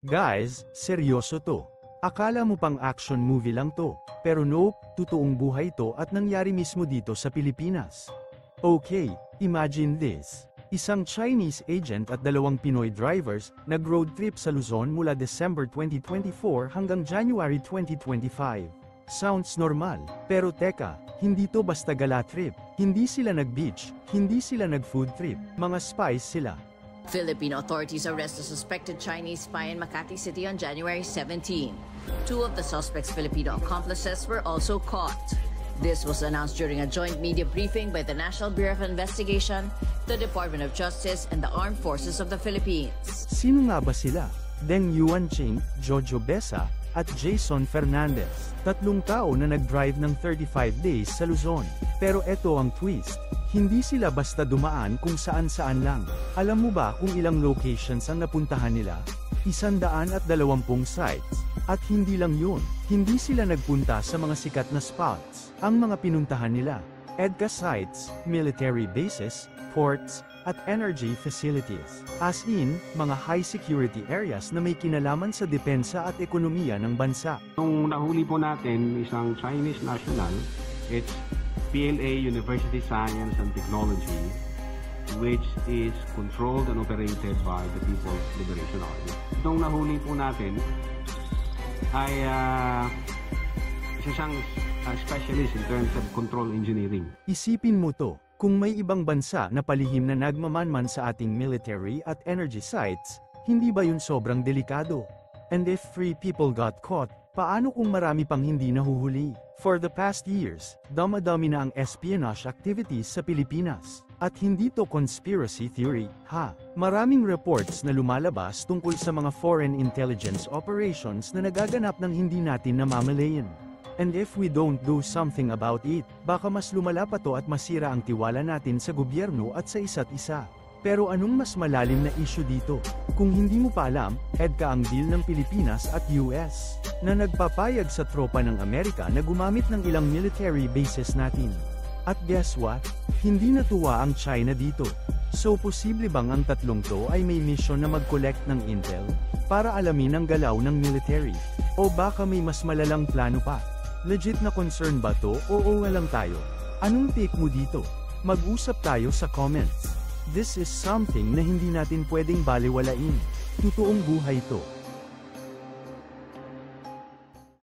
Guys, seryoso to. Akala mo pang action movie lang to. Pero nope, totoong buhay to at nangyari mismo dito sa Pilipinas. Okay, imagine this. Isang Chinese agent at 2 Pinoy drivers nag-road trip sa Luzon mula December 2024 hanggang January 2025. Sounds normal, pero teka, hindi to basta gala trip. Hindi sila nag-beach, hindi sila nag-food trip, mga spies sila. Filipino authorities arrest a suspected Chinese spy in Makati City on January 17. 2 of the suspect's Filipino accomplices were also caught. This was announced during a joint media briefing by the National Bureau of Investigation, the Department of Justice, and the Armed Forces of the Philippines. Sino nga ba sila? Deng Yuanqing, Jojo Besa, at Jason Fernandez. 3 tao na nag-drive ng 35 days sa Luzon. Pero eto ang twist. Hindi sila basta dumaan kung saan-saan lang. Alam mo ba kung ilang locations ang napuntahan nila? 120 sites. At hindi lang yun, hindi sila nagpunta sa mga sikat na spots. Ang mga pinuntahan nila, EDCA sites, military bases, ports, at energy facilities. As in, mga high-security areas na may kinalaman sa depensa at ekonomiya ng bansa. Nung nahuli po natin, isang Chinese national, it's PLA University Science and Technology, which is controlled and operated by the People's Liberation Army. Nung nahuli po natin, ay isa siyang specialist in terms of control engineering. Isipin mo to, kung may ibang bansa na palihim na nagmamanman sa ating military at energy sites, hindi ba yun sobrang delikado? And if 3 people got caught, paano kung marami pang hindi nahuhuli? For the past years, dama-dami na ang espionage activities sa Pilipinas. At hindi to conspiracy theory, ha? Maraming reports na lumalabas tungkol sa mga foreign intelligence operations na nagaganap ng hindi natin namamalayan. And if we don't do something about it, baka mas lumala pa to at masira ang tiwala natin sa gobyerno at sa isa't isa. Pero anong mas malalim na issue dito? Kung hindi mo pa alam, EDCA ang deal ng Pilipinas at US, na nagpapayag sa tropa ng Amerika na gumamit ng ilang military bases natin. At guess what? Hindi natuwa ang China dito. So posible bang ang 3 to ay may mission na mag-collect ng intel, para alamin ang galaw ng military? O baka may mas malalang plano pa? Legit na concern ba to o lang tayo? Anong take mo dito? Mag-usap tayo sa comments. This is something na hindi natin pwedeng baliwalain. Totoong buhay to.